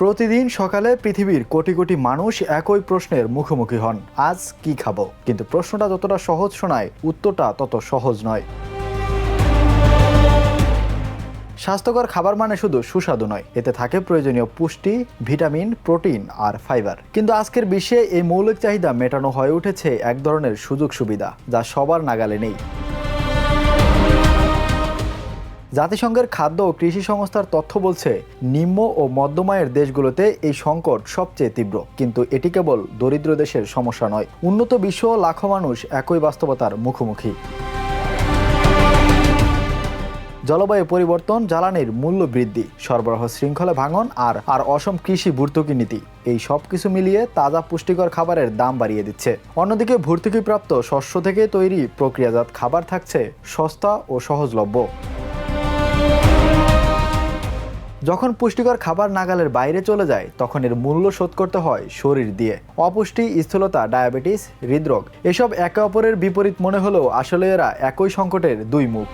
প্রতিদিন সকালে পৃথিবীর কোটি কোটি মানুষ একই প্রশ্নের মুখোমুখি হন, আজ কি খাবো। কিন্তু প্রশ্নটা যতটা সহজ শোনায়, উত্তরটা তত সহজ নয়। স্বাস্থ্যকর খাবার মানে শুধু সুস্বাদু নয়, এতে থাকে প্রয়োজনীয় পুষ্টি, ভিটামিন, প্রোটিন আর ফাইবার। কিন্তু আজকের বিশ্বে এই মৌলিক চাহিদা মেটানো হয়ে উঠেছে এক ধরনের সুযোগ সুবিধা, যা সবার নাগালে নেই। জাতিসংঘের খাদ্য ও কৃষি সংস্থার তথ্য বলছে, নিম্ন ও মধ্যমায়ের দেশগুলোতে এই সংকট সবচেয়ে তীব্র। কিন্তু এটি কেবল দরিদ্র দেশের সমস্যা নয়, উন্নত বিশ্ব লাখো মানুষ একই বাস্তবতার মুখোমুখি। জলবায়ু পরিবর্তন, জ্বালানির মূল্য বৃদ্ধি, সরবরাহ শৃঙ্খলা ভাঙন আর অসম কৃষি ভর্তুকি নীতি, এই সব কিছু মিলিয়ে তাজা পুষ্টিকর খাবারের দাম বাড়িয়ে দিচ্ছে। অন্যদিকে ভর্তুকিপ্রাপ্ত শস্য থেকে তৈরি প্রক্রিয়াজাত খাবার থাকছে সস্তা ও সহজলভ্য। যখন পুষ্টিকর খাবার নাগালের বাইরে চলে যায়, তখন এর মূল্য শোধ করতে হয় শরীর দিয়ে। অপুষ্টি, স্থূলতা, ডায়াবেটিস, হৃদরোগ, এসব একে অপরের বিপরীত মনে হলেও আসলে এরা একই সংকটের দুই মুখ।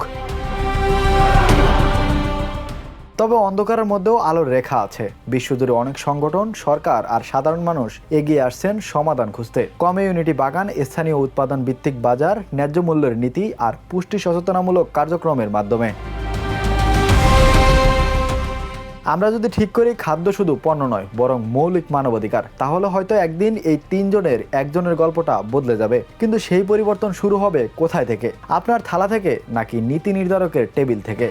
তবে অন্ধকারের মধ্যেও আলোর রেখা আছে। বিশ্বজুড়ে অনেক সংগঠন, সরকার আর সাধারণ মানুষ এগিয়ে আসছেন সমাধান খুঁজতে। কমিউনিটি বাগান, স্থানীয় উৎপাদন ভিত্তিক বাজার, ন্যায্য মূল্যের নীতি আর পুষ্টি সচেতনামূলক কার্যক্রমের মাধ্যমে। আমরা যদি ঠিক করি খাদ্য শুধু পণ্য নয়, বরং মৌলিক মানবাধিকার, তাহলে হয়তো একদিন এই তিনজনের একজনের গল্পটা বদলে যাবে। কিন্তু সেই পরিবর্তন শুরু হবে কোথায় থেকে? আপনার থালা থেকে, নাকি নীতি নির্ধারকের টেবিল থেকে?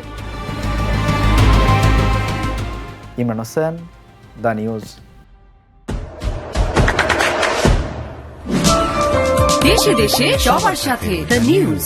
Imran Hossain, the news. দেশে দেশে সবার সাথে দ্য নিউজ।